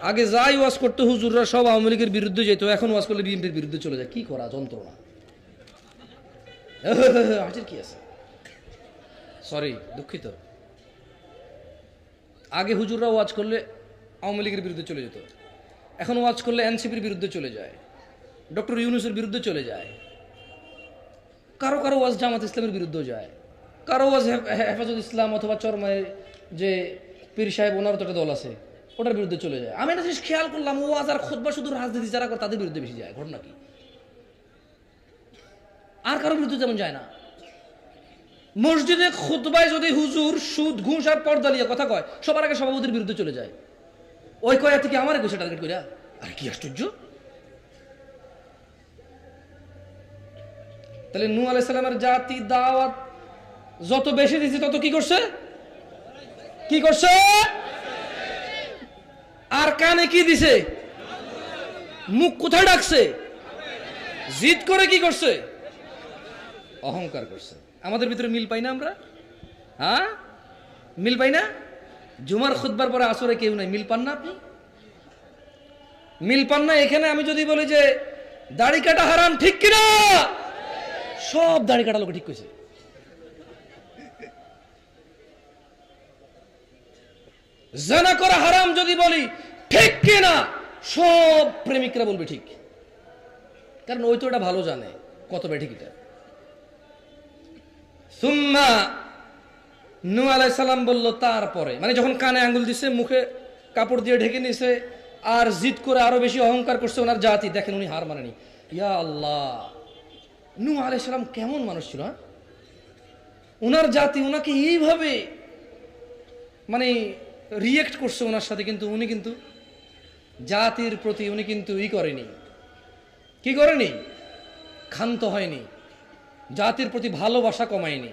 আগে যাই ওয়াজ করতে হুজুররা সব আওয়ামী লীগের বিরুদ্ধে যেত, এখন ওয়াজ করলে বিএনপির বিরুদ্ধে চলে যায়। কি করা, যন্ত্রণা। হাজির কি আছে, সরি দুঃখিত। আগে হুজুররা ওয়াজ করলে আওয়ামী লীগের বিরুদ্ধে চলে যেত, এখন ওয়াজ করলে এনসিপির বিরুদ্ধে চলে যায়, ডক্টর ইউনূসের বিরুদ্ধে চলে যায়, কারো কারো ওয়াজ জামাত ইসলামের বিরুদ্ধেও যায়, কারো ওয়াজ হেফাজত ইসলাম অথবা চরমায়ের যে পীর সাহেব ওনার তো একটা দল আছে ওটার বিরুদ্ধে চলে যায়। আমি একটা জিনিস খেয়াল করলাম, ওয়াজ আর খুতবা শুধু রাজনীতি যারা করে তাদের বিরুদ্ধে বেশি যায়। ঘটনা কি? আর কারোর বিরুদ্ধে যেমন যায় না। মসজিদে খুতবায় যদি হুজুর সুদ ঘুষ আর পর্দা নিয়ে কথা কয়, সবার আগে সভাপতির বিরুদ্ধে চলে যায়। ওই কয়া থেকে আমার ঘুষে টার্গেট কইরা, আর কি আশ্চর্য। তাহলে নূহ আলাইহিস সালামের জাতি দাওয়াত যত বেশি দিছে তত কি করছে, কি করছে? আর কানে কি দিছে, মুখ কোথায় ডাকছে, জিদ করে কি করছে, অহংকার করছে। আমাদের ভিতরে মিল পাই না আমরা? হ্যাঁ, মিল পাই না? জুমার খুতবার পরে আসরে কেউ নাই, মিল পান না আপনি? মিল পান না? এখানে আমি যদি বলি যে দাড়ি কাটা হারাম, ঠিক কিনা? সব দাড়ি কাটা লোক ঠিক কইছে। জানা করা হারাম যদি বলি, ঠিক কিনা? সব প্রেমিকরা বলবে ঠিক, কারণ ওই তো এটা ভালো জানে কত বে ঠিক। এটা সুম্মা নূহ আলাইহিস সালাম বলল তারপরে, মানে যখন কানে আঙ্গুল দিছে, মুখে কাপড় দিয়ে ঢেকে নিছে, আর জিদ করে আরো বেশি অহংকার করছে ওনার জাতি, দেখেন উনি হার মানেনি। ইয়া আল্লাহ, নূহ আলাইহিস সালাম কেমন মানুষ ছিল। ওনার জাতি ওনাকে এইভাবে মানে রিয়েক্ট করছে ওনার সাথে, কিন্তু উনি কিন্তু জাতির প্রতি উনি কিন্তু করেনি, কি করেনি, ক্ষান্ত হয়নি, জাতির প্রতি ভালোবাসা কমায়নি।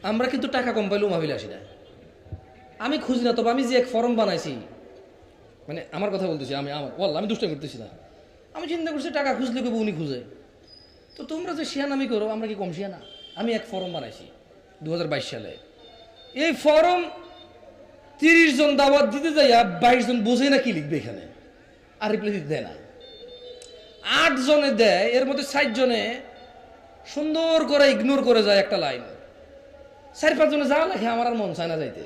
আমরা কিন্তু টাকা কম পাইলেও মাহফিলে আসি না। আমি খুঁজি না, তবে আমি যে এক ফর্ম বানাইছি, মানে আমার কথা বলতেছি, আমি দুষ্টামি করতেছি না। আমি চিন্তা করছি টাকা খুঁজলে কেবল উনি খুঁজে, তো তোমরা যে শিয়ানামি করো আমরা কি কম শিয়ানা? আমি এক ফর্ম বানাইছি 2022 সালে। এই ফর্ম 30 জন দাওয়াত দিতে যাইয়া 22 জন বোঝে না কি লিখবে এখানে, আর রিপ্লাই দিতে দেয় না। 8 জনে দেয়, এর মধ্যে 60 জনে সুন্দর করে ইগনোর করে যায় একটা লাইন, 4-5 জনে যা লেখে আমার আর মন চায় না যাইতে।